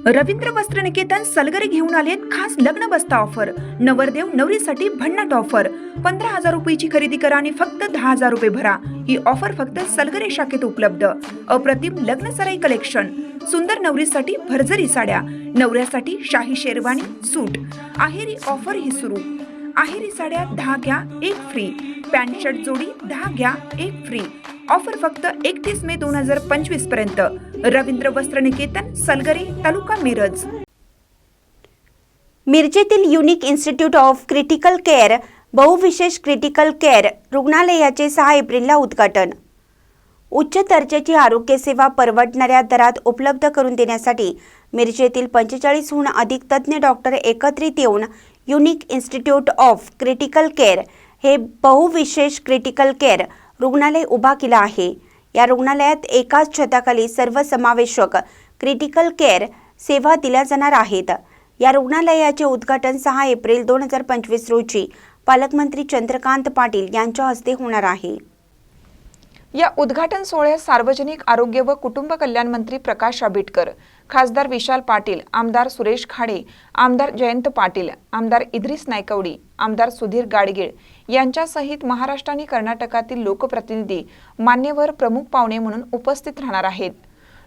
रवींद्र वस्त्र निकेतन सलगरे घेऊन आलेत खास लग्न बस्ता ऑफर। नवरदेव नवरीसाठी भन्नाट ऑफर। 15,000 रुपयाची खरेदी करा आणि फक्त 10,000 रुपये भरा। ही ऑफर फक्त सलगरे शाखेत उपलब्ध। अप्रतिम लग्न सराई कलेक्शन, सुंदर नवरीसाठी भरजरी साड्या, नवऱ्यासाठी शाही शेरवानी सूट। आहेरी ऑफर ही सुरू। आहेरी साड्या 10 घ्या 1 फ्री। पॅन्ट शर्ट जोडी 10 घ्या 1 फ्री। ऑफर फक्त 31 मे 2025 पर्यंत। रवींद्र वस्त्र निकेतन सलगरे, तालुका मिरज। मिरजेतील unique institute of critical care बहुविशेष क्रिटिकल केअर रुग्णालयाचे 6 एप्रिलला उद्घाटन। उच्च दर्जाची आरोग्य सेवा परवडणाऱ्या दरात उपलब्ध करून देण्यासाठी मिरजेतील 45हून अधिक तज्ञ डॉक्टर एकत्रित येऊन unique institute of critical care हे बहुविशेष क्रिटिकल केअर रुग्णालय उभा केला आहे। या रुग्णालयात एकाच छताखाली सर्वसमावेशक क्रिटिकल केअर सेवा दिल्या जाणार आहेत। या रुग्णालयाचे उद्घाटन 6 एप्रिल 2025 रोजी पालकमंत्री चंद्रकांत पाटील यांच्या हस्ते होणार आहे। या उद्घाटन सोहळ्यात सार्वजनिक आरोग्य व कुटुंब कल्याण मंत्री प्रकाश आंबेडकर, खासदार विशाल पाटील, आमदार सुरेश खाडे, आमदार जयंत पाटील, आमदार इद्रिस नायकवडी, आमदार सुधीर गाडगीळ यांच्यासहित महाराष्ट्र आणि कर्नाटकातील लोकप्रतिनिधी, मान्यवर प्रमुख पाहुणे म्हणून उपस्थित राहणार आहेत।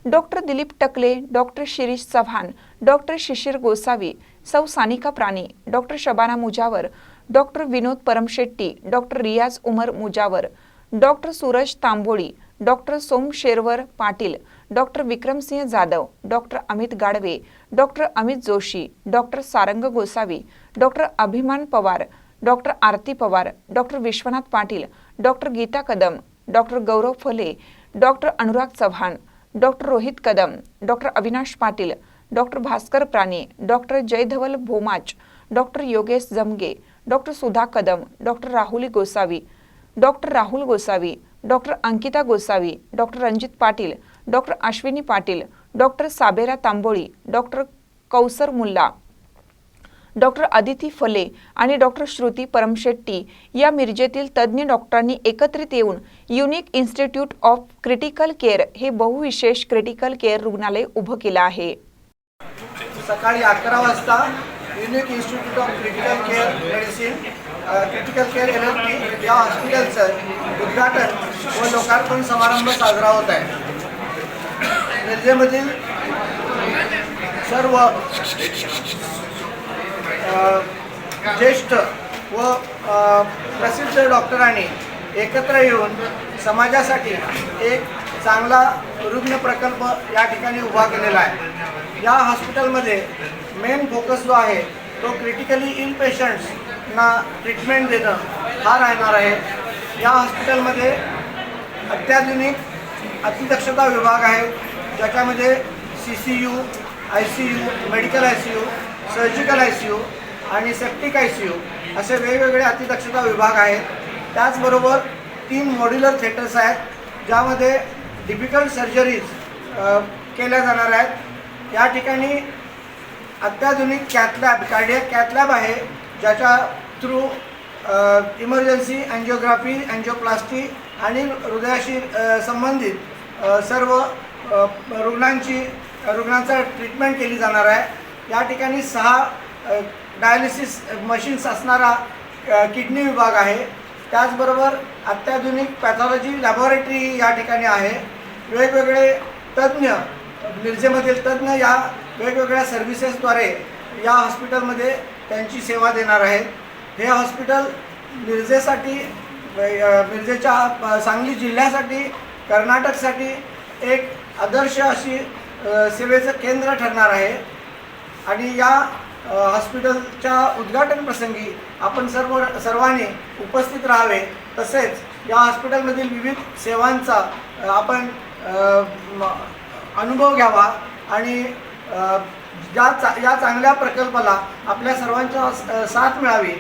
Doctor Dilip Takale, doctor Shirish Chavan, doctor Shishir Gosavi, सौ Sanika Prani, doctor Shabana Mujawar, doctor Vinod Paramshetti, doctor Riyaz Umar Mujawar, doctor Suraj Tamboli, doctor Som Sherwar Patil, doctor Vikramsinh Jadhav, doctor Amit Gadve, doctor Amit Joshi, doctor Sarang Gosavi, doctor Abhiman Pawar, doctor Aarti Pawar, doctor Vishwanath Patil, doctor Geeta Kadam, doctor Gaurav Phale, doctor Anurag Chavan, doctor Rohit Kadam, doctor Avinash Patil, doctor Bhaskar Prani, doctor Jaydhaval Bhomach, doctor Yogesh Jamge, doctor Sudha Kadam, doctor Rahul Gosavi, doctor Ankita Gosavi, doctor Ranjit Patil, doctor Ashwini Patil, doctor Sabera Tamboli, doctor Kausar Mulla, doctor Aditi Phale आणि doctor Shruti Paramshetti या मिरजेतील तज्ञ डॉक्टरांनी एकत्रित येऊन unique institute of critical care हे बहुविशेष critical care रुग्णालय उभं केलं आहे। सकाळी 11 वाजता unique institute of critical care medicine critical care LLP या हॉस्पिटलचं उद्घाटन व लोकार्पण समारंभ साजरा होत आहे। मिरजेमधील सर्व ज्येष्ठ व प्रसिद्ध डॉक्टरांनी एकत्र येऊन समाजासाठी एक चांगला रुग्ण प्रकल्प या ठिकाणी उभा केलेला आहे। या हॉस्पिटलमध्ये मेन फोकस जो आहे तो क्रिटिकली इल पेशंट्सना ट्रीटमेंट देणं हा राहणार आहे। या हॉस्पिटलमध्ये अत्याधुनिक अतिदक्षता विभाग आहे, ज्याच्यामध्ये CCU, ICU, medical ICU, surgical ICU आणि सेप्टिक ICU असे वेगवेगळे अतिदक्षता विभाग आहेत। त्याचबरोबर 3 मॉड्युलर थिएटर्स आहेत, ज्यामध्ये डिफिकल्ट सर्जरीज केल्या जाणार आहेत। या ठिकाणी अत्याधुनिक कॅथलॅब, कार्डियक कॅथलॅब आहे, ज्याच्या थ्रू इमर्जन्सी अँजिओग्राफी, अँजिओप्लास्टी आणि हृदयाशी संबंधित सर्व रुग्णांचा ट्रीटमेंट केली जाणार आहे। या ठिकाणी 6 डायलिसिस मशीन्स असणारा किडनी विभाग आहे। त्याचबरोबर अत्याधुनिक पॅथॉलॉजी लॅबोरेटरी या ठिकाणी आहे। वेगवेगळे तज्ज्ञ, मिरजेमधील तज्ज्ञ या वेगवेगळ्या सर्व्हिसेसद्वारे या हॉस्पिटलमध्ये त्यांची सेवा देणार आहेत। हे हॉस्पिटल मिरजेसाठी, मिरजेच्या सांगली जिल्ह्यासाठी, कर्नाटकसाठी एक आदर्श अशी सेवेचं केंद्र ठरणार आहे। आणि या हॉस्पिटलच्या उद्घाटन प्रसंगी आपण सर्वांनी उपस्थित राहावे, तसेच या हॉस्पिटलमधील विविध सेवांचा आपण अनुभव घ्यावा आणि या चांगल्या प्रकल्पाला आपल्या सर्वांच्या साथ मिळावी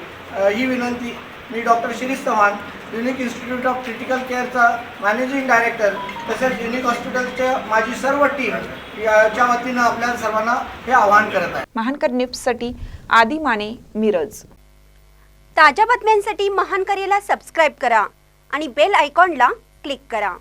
ही विनंती मी doctor Shirish Chavan, unique institute of critical केअरचा मॅनेजिंग डायरेक्टर, तसेच युनिक हॉस्पिटलच्या माझी सर्व टीम याच्या वतीनं आपल्या सर्वांना हे आवाहन करत आहे। महानकर न्यूजसाठी आदी माने, मिरज। ताज्या बातम्यांसाठी महानकरेला सबस्क्राइब करा आणि बेल आयकॉनला क्लिक करा।